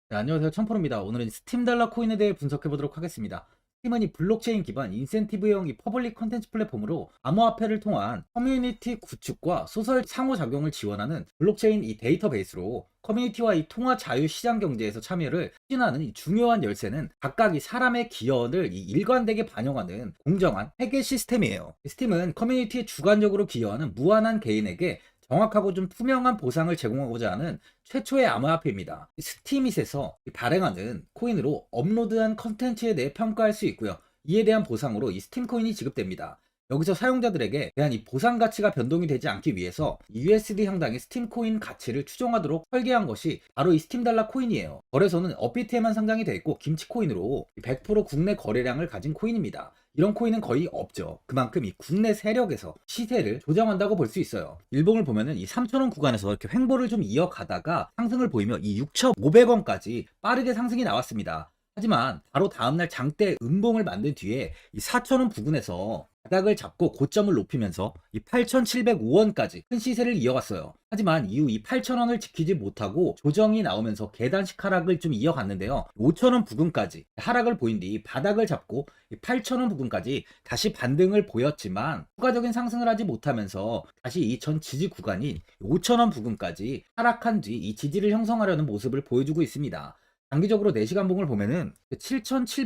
네, 안녕하세요. 천프로입니다. 오늘은 스팀 달러 코인에 대해 분석해 보도록 하겠습니다. 스팀은 이 블록체인 기반 인센티브형 이 퍼블릭 컨텐츠 플랫폼으로 암호화폐를 통한 커뮤니티 구축과 소설 상호작용을 지원하는 블록체인 이 데이터베이스로 커뮤니티와 이 통화 자유 시장 경제에서 참여를 추진하는 이 중요한 열쇠는 각각 이 사람의 기여를 이 일관되게 반영하는 공정한 회계 시스템이에요. 스팀은 커뮤니티에 주관적으로 기여하는 무한한 개인에게 정확하고 좀 투명한 보상을 제공하고자 하는 최초의 암호화폐입니다. 스티밋에서 발행하는 코인으로 업로드한 컨텐츠에 대해 평가할 수 있고요. 이에 대한 보상으로 이 스팀 코인이 지급됩니다. 여기서 사용자들에게 대한 이 보상 가치가 변동이 되지 않기 위해서 USD 향당의 스팀 코인 가치를 추정하도록 설계한 것이 바로 이 스팀 달러 코인이에요. 거래소는 업비트에만 상장이 되어 있고 김치 코인으로 100% 국내 거래량을 가진 코인입니다. 이런 코인은 거의 없죠. 그만큼 이 국내 세력에서 시세를 조정한다고 볼 수 있어요. 일봉을 보면은 이 3,000원 구간에서 이렇게 횡보를 좀 이어가다가 상승을 보이며 이 6,500원까지 빠르게 상승이 나왔습니다. 하지만 바로 다음날 장대 음봉을 만든 뒤에 이 4,000원 부근에서 바닥을 잡고 고점을 높이면서 이 8,705원까지 큰 시세를 이어갔어요. 하지만 이후 이 8,000원을 지키지 못하고 조정이 나오면서 계단식 하락을 좀 이어갔는데요. 5,000원 부근까지 하락을 보인 뒤 바닥을 잡고 8,000원 부근까지 다시 반등을 보였지만 추가적인 상승을 하지 못하면서 다시 이 전 지지 구간인 5,000원 부근까지 하락한 뒤 이 지지를 형성하려는 모습을 보여주고 있습니다. 장기적으로 4시간 봉을 보면은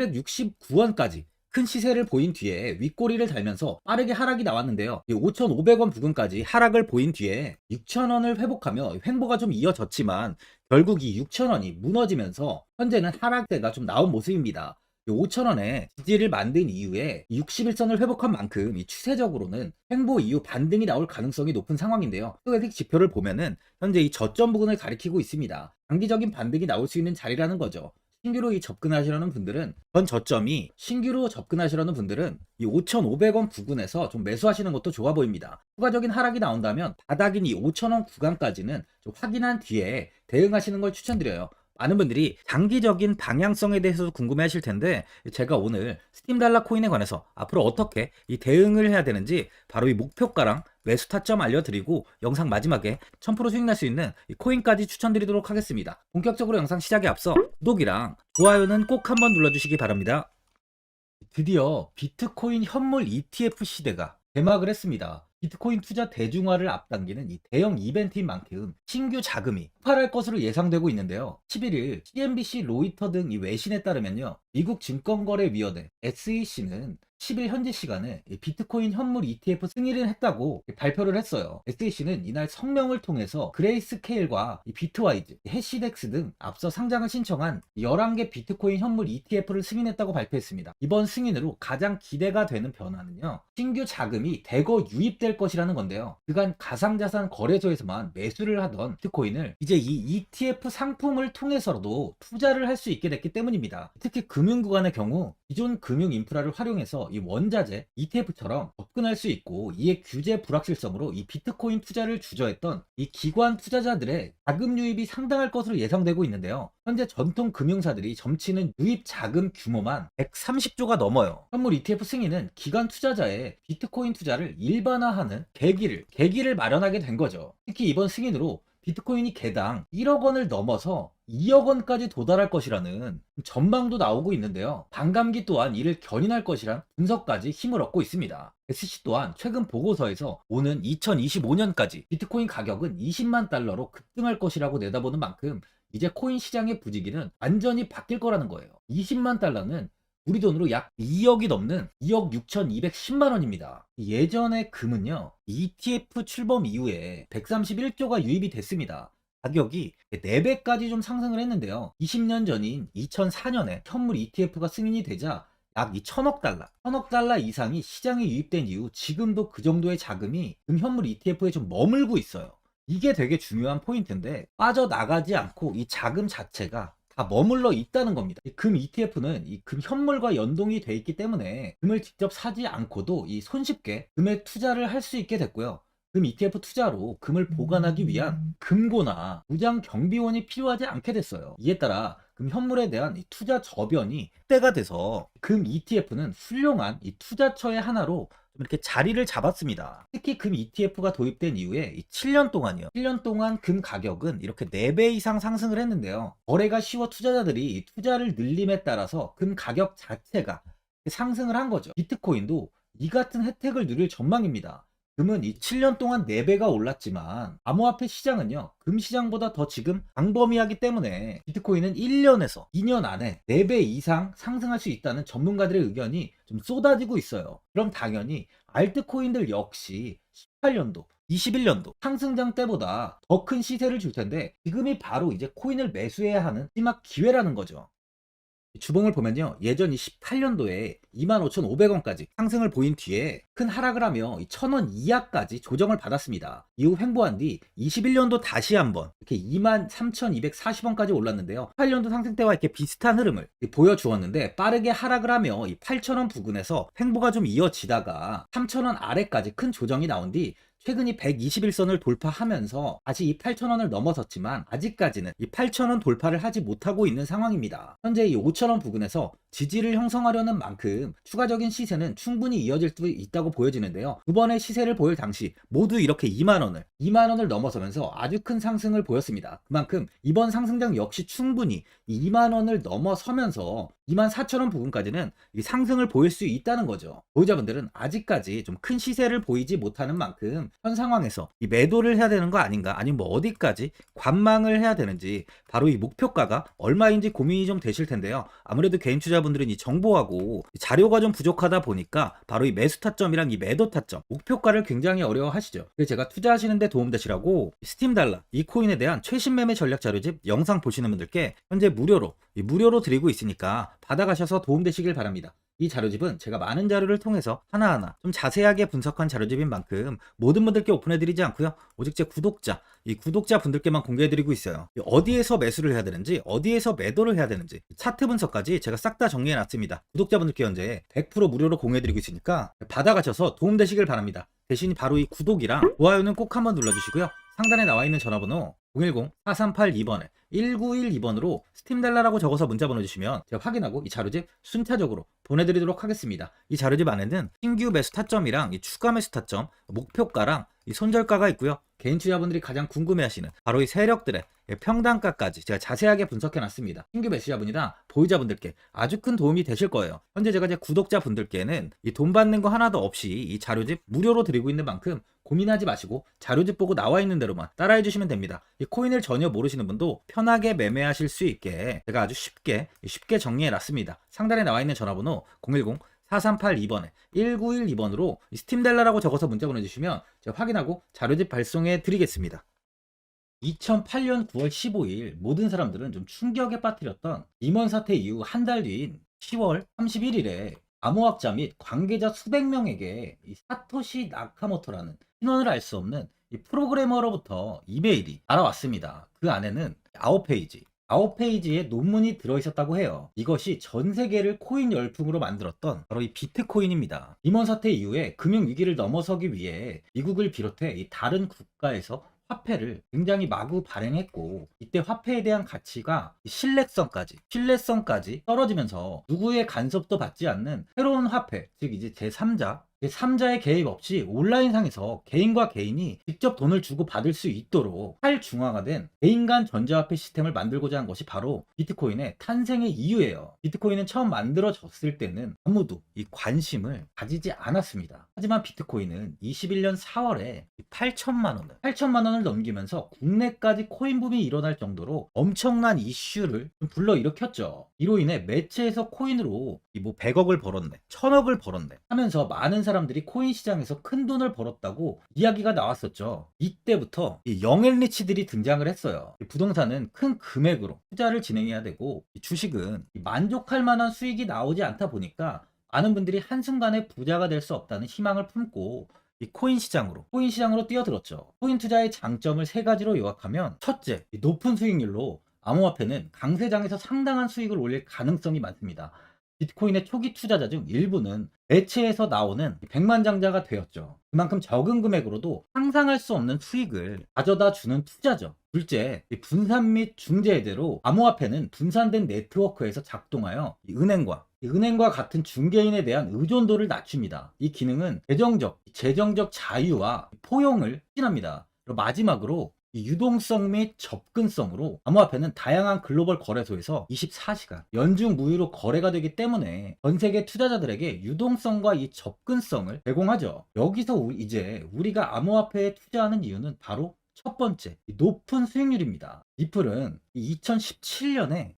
7,769원까지 큰 시세를 보인 뒤에 윗꼬리를 달면서 빠르게 하락이 나왔는데요. 5,500원 부근까지 하락을 보인 뒤에 6,000원을 회복하며 횡보가 좀 이어졌지만 결국 이 6,000원이 무너지면서 현재는 하락세가 좀 나온 모습입니다. 5,000원에 지지를 만든 이후에 61선을 회복한 만큼 이 추세적으로는 횡보 이후 반등이 나올 가능성이 높은 상황인데요. 스토캐스틱 지표를 보면은 현재 이 저점 부근을 가리키고 있습니다. 장기적인 반등이 나올 수 있는 자리라는 거죠. 신규로 이 접근하시려는 분들은 전 저점이 신규로 접근하시려는 분들은 이 5,500원 부근에서 좀 매수하시는 것도 좋아 보입니다. 추가적인 하락이 나온다면 바닥인 이 5,000원 구간까지는 좀 확인한 뒤에 대응하시는 걸 추천드려요. 많은 분들이 장기적인 방향성에 대해서도 궁금해 하실 텐데 제가 오늘 스팀 달러 코인에 관해서 앞으로 어떻게 이 대응을 해야 되는지 바로 이 목표가랑 매수 타점 알려드리고 영상 마지막에 1000% 수익 날 수 있는 이 코인까지 추천드리도록 하겠습니다. 본격적으로 영상 시작에 앞서 구독이랑 좋아요는 꼭 한번 눌러주시기 바랍니다. 드디어 비트코인 현물 ETF 시대가 개막을 했습니다. 비트코인 투자 대중화를 앞당기는 이 대형 이벤트인 만큼 신규 자금이 폭발할 것으로 예상되고 있는데요. 11일 CNBC, 로이터 등 이 외신에 따르면요. 미국 증권거래위원회 SEC는 10일 현지 시간에 비트코인 현물 ETF 승인을 했다고 발표를 했어요. SEC는 이날 성명을 통해서 그레이스케일과 비트와이즈, 해시덱스 등 앞서 상장을 신청한 11개 비트코인 현물 ETF를 승인했다고 발표했습니다. 이번 승인으로 가장 기대가 되는 변화는요. 신규 자금이 대거 유입될 것이라는 건데요. 그간 가상자산 거래소에서만 매수를 하던 비트코인을 이제 이 ETF 상품을 통해서도 투자를 할 수 있게 됐기 때문입니다. 특히 금융구간의 경우 기존 금융 인프라를 활용해서 이 원자재 ETF처럼 접근할 수 있고 이에 규제 불확실성으로 이 비트코인 투자를 주저했던 이 기관 투자자들의 자금 유입이 상당할 것으로 예상되고 있는데요. 현재 전통 금융사들이 점치는 유입 자금 규모만 130조가 넘어요. 현물 ETF 승인은 기관 투자자의 비트코인 투자를 일반화하는 계기를 마련하게 된 거죠. 특히 이번 승인으로 비트코인이 개당 1억 원을 넘어서 2억 원까지 도달할 것이라는 전망도 나오고 있는데요. 반감기 또한 이를 견인할 것이란 분석까지 힘을 얻고 있습니다. SC 또한 최근 보고서에서 오는 2025년까지 비트코인 가격은 20만 달러로 급등할 것이라고 내다보는 만큼 이제 코인 시장의 부지기는 완전히 바뀔 거라는 거예요. 20만 달러는 우리 돈으로 약 2억이 넘는 2억 6,210만 원입니다. 예전의 금은요, ETF 출범 이후에 131조가 유입이 됐습니다. 가격이 4배까지 좀 상승을 했는데요. 20년 전인 2004년에 현물 ETF가 승인이 되자 약 1,000억 달러 이상이 시장에 유입된 이후 지금도 그 정도의 자금이 현물 ETF에 좀 머물고 있어요. 이게 되게 중요한 포인트인데 빠져나가지 않고 이 자금 자체가 다 머물러 있다는 겁니다. 금 ETF는 이 금 현물과 연동이 돼 있기 때문에 금을 직접 사지 않고도 이 손쉽게 금에 투자를 할 수 있게 됐고요. 금 ETF 투자로 금을 보관하기 위한 금고나 무장 경비원이 필요하지 않게 됐어요. 이에 따라 금 현물에 대한 이 투자 저변이 확대가 돼서 금 ETF는 훌륭한 이 투자처의 하나로 좀 이렇게 자리를 잡았습니다. 특히 금 ETF가 도입된 이후에 이 7년 동안이요. 7년 동안 금 가격은 이렇게 4배 이상 상승을 했는데요. 거래가 쉬워 투자자들이 이 투자를 늘림에 따라서 금 가격 자체가 상승을 한 거죠. 비트코인도 이 같은 혜택을 누릴 전망입니다. 금은 이 7년 동안 4배가 올랐지만 암호화폐 시장은요, 금 시장보다 더 지금 광범위하기 때문에 비트코인은 1년에서 2년 안에 4배 이상 상승할 수 있다는 전문가들의 의견이 좀 쏟아지고 있어요. 그럼 당연히 알트코인들 역시 18년도 21년도 상승장 때보다 더 큰 시세를 줄 텐데, 지금이 바로 이제 코인을 매수해야 하는 마지막 기회라는 거죠. 주봉을 보면요, 예전 이 18년도에 25,500원까지 상승을 보인 뒤에 큰 하락을 하며 1,000원 이하까지 조정을 받았습니다. 이후 횡보한 뒤 21년도 다시 한번 이렇게 23,240원까지 올랐는데요. 18년도 상승 때와 이렇게 비슷한 흐름을 보여주었는데, 빠르게 하락을 하며 이 8,000원 부근에서 횡보가 좀 이어지다가 3,000원 아래까지 큰 조정이 나온 뒤 최근이 121선을 돌파하면서 다시 이 8,000원을 넘어섰지만 아직까지는 이 8,000원 돌파를 하지 못하고 있는 상황입니다. 현재 이 5,000원 부근에서 지지를 형성하려는 만큼 추가적인 시세는 충분히 이어질 수 있다고 보여지는데요. 두 번의 시세를 보일 당시 모두 이렇게 2만원을 넘어서면서 아주 큰 상승을 보였습니다. 그만큼 이번 상승장 역시 충분히 이 2만원을 넘어서면서 24,000원 부근까지는 이 상승을 보일 수 있다는 거죠. 보유자분들은 아직까지 좀 큰 시세를 보이지 못하는 만큼 현 상황에서 이 매도를 해야 되는 거 아닌가, 아니면 뭐 어디까지 관망을 해야 되는지, 바로 이 목표가가 얼마인지 고민이 좀 되실 텐데요. 아무래도 개인 투자분들은 이 정보하고 자료가 좀 부족하다 보니까 바로 이 매수 타점이랑 이 매도 타점, 목표가를 굉장히 어려워하시죠. 그래서 제가 투자하시는데 도움되시라고 스팀 달러 이 코인에 대한 최신 매매 전략 자료집 영상 보시는 분들께 현재 무료로 드리고 있으니까 받아가셔서 도움되시길 바랍니다. 이 자료집은 제가 많은 자료를 통해서 하나하나 좀 자세하게 분석한 자료집인 만큼 모든 분들께 오픈해드리지 않고요, 오직 제 이 구독자 분들께만 공개해드리고 있어요. 어디에서 매수를 해야 되는지, 어디에서 매도를 해야 되는지 차트 분석까지 제가 싹 다 정리해놨습니다. 구독자분들께 현재 100% 무료로 공유해드리고 있으니까 받아가셔서 도움되시길 바랍니다. 대신 바로 이 구독이랑 좋아요는 꼭 한번 눌러주시고요, 상단에 나와 있는 전화번호 010-4382번에 1912번으로 스팀달러라고 적어서 문자 보내주시면 제가 확인하고 이 자료집 순차적으로 보내드리도록 하겠습니다. 이 자료집 안에는 신규 매수 타점이랑 이 추가 매수 타점, 목표가랑 이 손절가가 있고요. 개인 투자분들이 가장 궁금해하시는 바로 이 세력들의 평단가까지 제가 자세하게 분석해놨습니다. 신규 매수자분이나 보유자분들께 아주 큰 도움이 되실 거예요. 현재 제가 제 구독자분들께는 이 돈 받는 거 하나도 없이 이 자료집 무료로 드리고 있는 만큼 고민하지 마시고 자료집 보고 나와 있는 대로만 따라해 주시면 됩니다. 이 코인을 전혀 모르시는 분도 편하게 매매하실 수 있게 제가 아주 쉽게 정리해 놨습니다. 상단에 나와 있는 전화번호 010-4382번에 1912번으로 스팀달러라고 적어서 문자 보내주시면 제가 확인하고 자료집 발송해 드리겠습니다. 2008년 9월 15일 모든 사람들은 좀 충격에 빠뜨렸던 리먼 사태 이후 한 달 뒤인 10월 31일에 암호학자 및 관계자 수백 명에게 이 사토시 나카모토라는 신원을 알 수 없는 이 프로그래머로부터 이메일이 날아왔습니다. 그 안에는 9페이지의 논문이 들어있었다고 해요. 이것이 전 세계를 코인 열풍으로 만들었던 바로 이 비트코인입니다. 리먼 사태 이후에 금융위기를 넘어서기 위해 미국을 비롯해 이 다른 국가에서 화폐를 굉장히 마구 발행했고, 이때 화폐에 대한 가치가 신뢰성까지 떨어지면서 누구의 간섭도 받지 않는 새로운 화폐, 즉 이제 제3자의 개입 없이 온라인상에서 개인과 개인이 직접 돈을 주고 받을 수 있도록 탈중앙화된 개인 간 전자화폐 시스템을 만들고자 한 것이 바로 비트코인의 탄생의 이유예요. 비트코인은 처음 만들어졌을 때는 아무도 이 관심을 가지지 않았습니다. 하지만 비트코인은 21년 4월에 8천만 원을 넘기면서 국내까지 코인 붐이 일어날 정도로 엄청난 이슈를 불러일으켰죠. 이로 인해 매체에서 코인으로 뭐 100억을 벌었네, 1000억을 벌었네 하면서 많은 사람들이 코인 시장에서 큰 돈을 벌었다고 이야기가 나왔었죠. 이때부터 이 영앤리치들이 등장을 했어요. 부동산은 큰 금액으로 투자를 진행해야 되고, 주식은 만족할 만한 수익이 나오지 않다 보니까 많은 분들이 한순간에 부자가 될 수 없다는 희망을 품고 이 코인 시장으로 뛰어들었죠. 코인 투자의 장점을 세 가지로 요약하면, 첫째, 높은 수익률로 암호화폐는 강세장에서 상당한 수익을 올릴 가능성이 많습니다. 비트코인의 초기 투자자 중 일부는 매체에서 나오는 백만장자가 되었죠. 그만큼 적은 금액으로도 상상할 수 없는 수익을 가져다 주는 투자죠. 둘째, 이 분산 및 중재 해제로 암호화폐는 분산된 네트워크에서 작동하여 이 은행과 같은 중개인에 대한 의존도를 낮춥니다. 이 기능은 재정적 자유와 포용을 추진합니다. 그리고 마지막으로 이 유동성 및 접근성으로 암호화폐는 다양한 글로벌 거래소에서 24시간 연중 무휴로 거래가 되기 때문에 전 세계 투자자들에게 유동성과 이 접근성을 제공하죠. 여기서 이제 우리가 암호화폐에 투자하는 이유는 바로 첫 번째, 이 높은 수익률입니다. 리플은 2017년에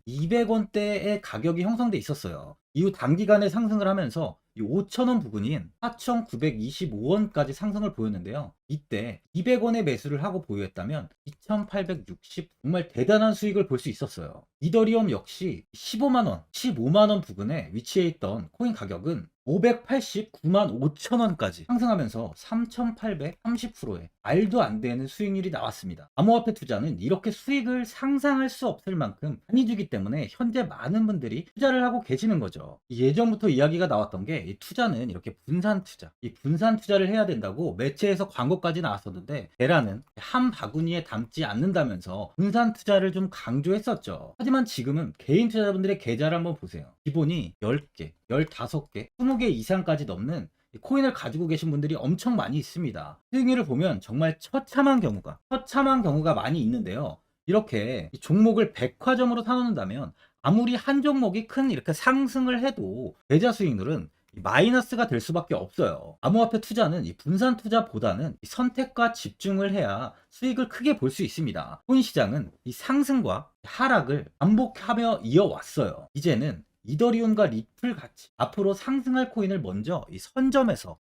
200원대의 가격이 형성돼 있었어요. 이후 단기간에 상승을 하면서 이 5,000원 부근인 4,925원까지 상승을 보였는데요. 이때 200원에 매수를 하고 보유했다면 2,860 정말 대단한 수익을 볼 수 있었어요. 이더리움 역시 15만원 부근에 위치해 있던 코인 가격은 589만 5천원까지 상승하면서 3,830%의 말도 안 되는 수익률이 나왔습니다. 암호화폐 투자는 이렇게 수익을 상상할 수 없을 만큼 많이 주기 때문에 현재 많은 분들이 투자를 하고 계시는 거죠. 예전부터 이야기가 나왔던 게 이 투자는 이렇게 분산 투자, 이 분산 투자를 해야 된다고 매체에서 광고까지 나왔었는데 테라는 한 바구니에 담지 않는다면서 분산 투자를 좀 강조했었죠. 하지만 지금은 개인 투자자분들의 계좌를 한번 보세요. 기본이 10개, 15개, 20개 이상까지 넘는 코인을 가지고 계신 분들이 엄청 많이 있습니다. 수익률을 보면 정말 처참한 경우가 많이 있는데요. 이렇게 이 종목을 백화점으로 사놓는다면 아무리 한 종목이 큰 이렇게 상승을 해도 계좌 수익률은 마이너스가 될 수밖에 없어요. 암호화폐 투자는 이 분산 투자보다는 이 선택과 집중을 해야 수익을 크게 볼 수 있습니다. 코인 시장은 이 상승과 하락을 반복하며 이어왔어요. 이제는 이더리움과 리플 같이 앞으로 상승할 코인을 먼저 이 선점에서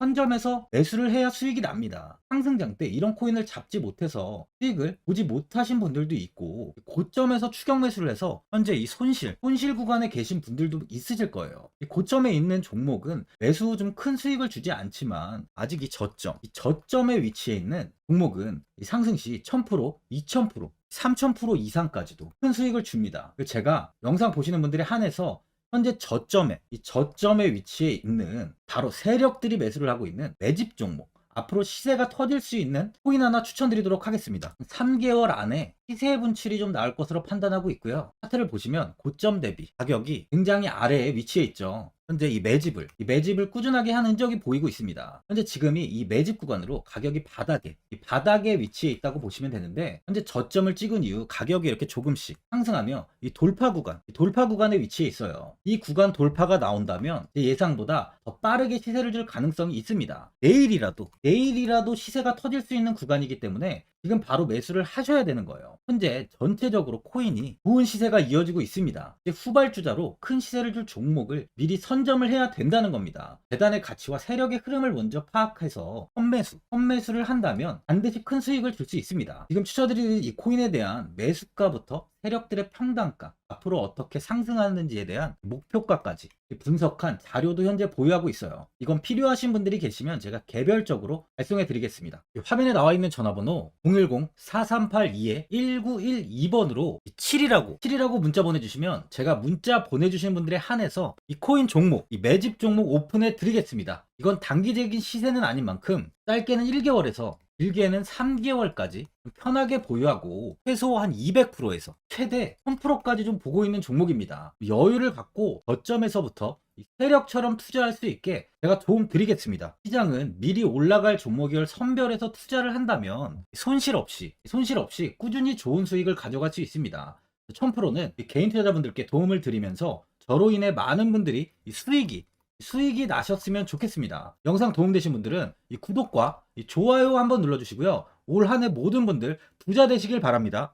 매수를 해야 수익이 납니다. 상승장 때 이런 코인을 잡지 못해서 수익을 보지 못하신 분들도 있고, 고점에서 추격 매수를 해서 현재 이 손실 구간에 계신 분들도 있으실 거예요. 이 고점에 있는 종목은 매수 후 좀 큰 수익을 주지 않지만 아직 이 저점에 위치해 있는 종목은 이 상승 시 1000%, 2000%, 3000% 이상까지도 큰 수익을 줍니다. 제가 영상 보시는 분들에 한해서 현재 저점에 위치해 있는 바로 세력들이 매수를 하고 있는 매집 종목, 앞으로 시세가 터질 수 있는 코인 하나 추천드리도록 하겠습니다. 3개월 안에 시세 분출이 좀 나올 것으로 판단하고 있고요. 차트를 보시면 고점 대비 가격이 굉장히 아래에 위치해 있죠. 현재 이 매집을 꾸준하게 한 흔적이 보이고 있습니다. 현재 지금이 이 매집 구간으로 가격이 바닥에 위치해 있다고 보시면 되는데, 현재 저점을 찍은 이후 가격이 이렇게 조금씩 상승하며 이 돌파 구간에 위치해 있어요. 이 구간 돌파가 나온다면 제 예상보다 더 빠르게 시세를 줄 가능성이 있습니다. 내일이라도 시세가 터질 수 있는 구간이기 때문에 지금 바로 매수를 하셔야 되는 거예요. 현재 전체적으로 코인이 좋은 시세가 이어지고 있습니다. 후발주자로 큰 시세를 줄 종목을 미리 선점을 해야 된다는 겁니다. 재단의 가치와 세력의 흐름을 먼저 파악해서 선매수를 한다면 반드시 큰 수익을 줄 수 있습니다. 지금 추천드리는 이 코인에 대한 매수가부터 세력들의 평단가, 앞으로 어떻게 상승하는지에 대한 목표가까지 분석한 자료도 현재 보유하고 있어요. 이건 필요하신 분들이 계시면 제가 개별적으로 발송해 드리겠습니다. 화면에 나와 있는 전화번호 010-4382-1912번으로 7이라고 문자 보내주시면 제가 문자 보내주시는 분들에 한해서 이 코인 종목, 이 매집 종목 오픈해 드리겠습니다. 이건 단기적인 시세는 아닌 만큼 짧게는 1개월에서 길게는 3개월까지 편하게 보유하고 최소 한 200%에서 최대 1000%까지 좀 보고 있는 종목입니다. 여유를 갖고 저점에서부터 세력처럼 투자할 수 있게 제가 도움 드리겠습니다. 시장은 미리 올라갈 종목을 선별해서 투자를 한다면 손실 없이 꾸준히 좋은 수익을 가져갈 수 있습니다. 1000%는 개인 투자자분들께 도움을 드리면서 저로 인해 많은 분들이 수익이 나셨으면 좋겠습니다. 영상 도움되신 분들은 이 구독과 이 좋아요 한번 눌러주시고요. 올 한 해 모든 분들 부자 되시길 바랍니다.